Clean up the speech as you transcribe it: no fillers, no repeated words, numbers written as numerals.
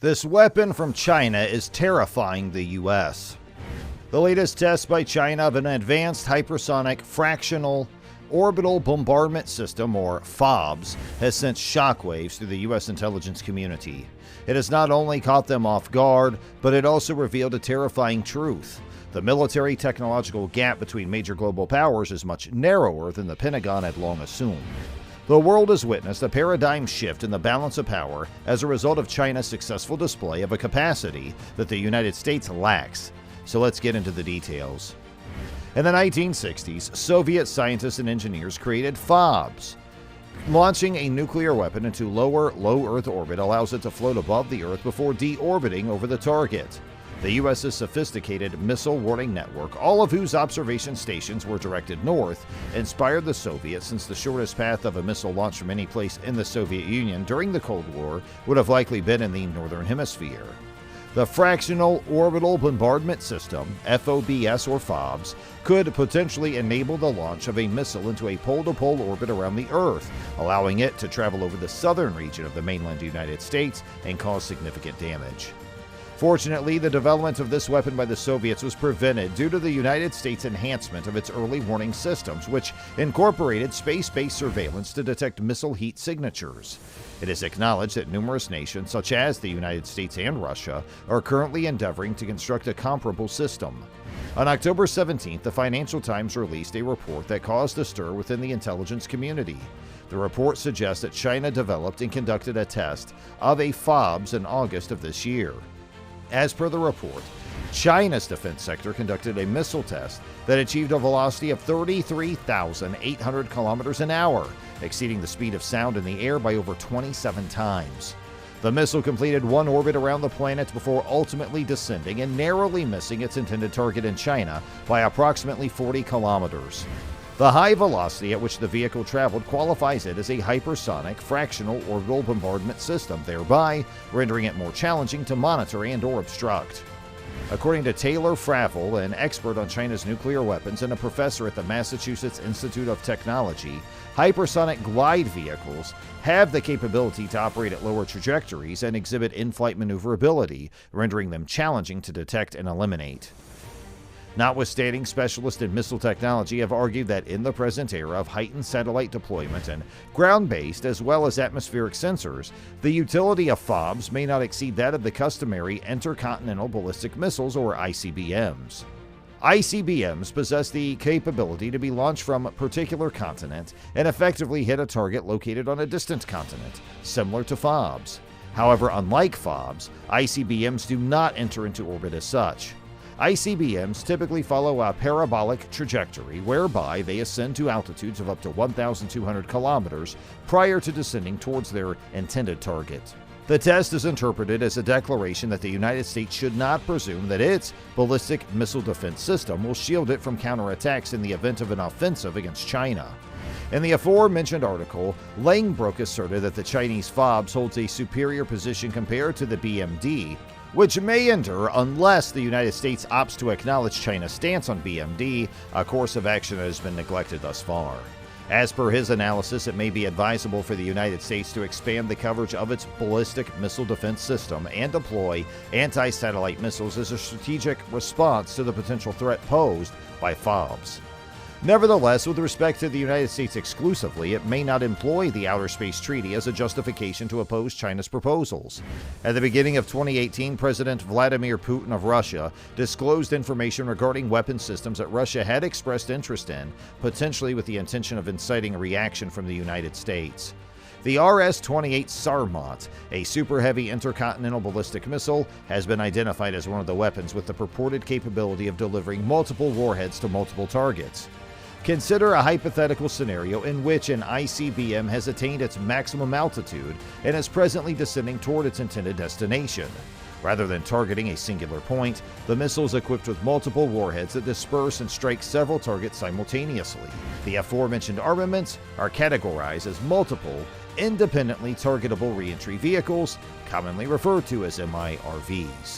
This weapon from China is terrifying the U.S. The latest test by China of an advanced hypersonic fractional orbital bombardment system, or FOBS, has sent shockwaves through the U.S. intelligence community. It has not only caught them off guard, but it also revealed a terrifying truth. The military technological gap between major global powers is much narrower than the Pentagon had long assumed. The world has witnessed a paradigm shift in the balance of power as a result of China's successful display of a capacity that the United States lacks. So let's get into the details. In the 1960s, Soviet scientists and engineers created FOBS. Launching a nuclear weapon into low Earth orbit allows it to float above the Earth before deorbiting over the target. The U.S.'s sophisticated missile warning network, all of whose observation stations were directed north, inspired the Soviets, since the shortest path of a missile launched from any place in the Soviet Union during the Cold War would have likely been in the Northern Hemisphere. The Fractional Orbital Bombardment System, FOBS or FOBS, could potentially enable the launch of a missile into a pole-to-pole orbit around the Earth, allowing it to travel over the southern region of the mainland United States and cause significant damage. Fortunately, the development of this weapon by the Soviets was prevented due to the United States' enhancement of its early warning systems, which incorporated space-based surveillance to detect missile heat signatures. It is acknowledged that numerous nations, such as the United States and Russia, are currently endeavoring to construct a comparable system. On October 17th, the Financial Times released a report that caused a stir within the intelligence community. The report suggests that China developed and conducted a test of a FOBS in August of this year. As per the report, China's defense sector conducted a missile test that achieved a velocity of 33,800 kilometers an hour, exceeding the speed of sound in the air by over 27 times. The missile completed one orbit around the planet before ultimately descending and narrowly missing its intended target in China by approximately 40 kilometers. The high velocity at which the vehicle traveled qualifies it as a hypersonic fractional orbital bombardment system, thereby rendering it more challenging to monitor and/or obstruct. According to Taylor Fravel, an expert on China's nuclear weapons and a professor at the Massachusetts Institute of Technology, hypersonic glide vehicles have the capability to operate at lower trajectories and exhibit in-flight maneuverability, rendering them challenging to detect and eliminate. Notwithstanding, specialists in missile technology have argued that in the present era of heightened satellite deployment and ground-based as well as atmospheric sensors, the utility of FOBS may not exceed that of the customary intercontinental ballistic missiles, or ICBMs. ICBMs possess the capability to be launched from a particular continent and effectively hit a target located on a distant continent, similar to FOBS. However, unlike FOBS, ICBMs do not enter into orbit as such. ICBMs typically follow a parabolic trajectory whereby they ascend to altitudes of up to 1,200 kilometers prior to descending towards their intended target. The test is interpreted as a declaration that the United States should not presume that its ballistic missile defense system will shield it from counterattacks in the event of an offensive against China. In the aforementioned article, Langbroek asserted that the Chinese FOBS holds a superior position compared to the BMD, which may endure unless the United States opts to acknowledge China's stance on BMD, a course of action that has been neglected thus far. As per his analysis, it may be advisable for the United States to expand the coverage of its ballistic missile defense system and deploy anti-satellite missiles as a strategic response to the potential threat posed by FOBS. Nevertheless, with respect to the United States exclusively, it may not employ the Outer Space Treaty as a justification to oppose China's proposals. At the beginning of 2018, President Vladimir Putin of Russia disclosed information regarding weapon systems that Russia had expressed interest in, potentially with the intention of inciting a reaction from the United States. The RS-28 Sarmat, a super-heavy intercontinental ballistic missile, has been identified as one of the weapons with the purported capability of delivering multiple warheads to multiple targets. Consider a hypothetical scenario in which an ICBM has attained its maximum altitude and is presently descending toward its intended destination. Rather than targeting a singular point, the missile is equipped with multiple warheads that disperse and strike several targets simultaneously. The aforementioned armaments are categorized as multiple, independently targetable reentry vehicles, commonly referred to as MIRVs.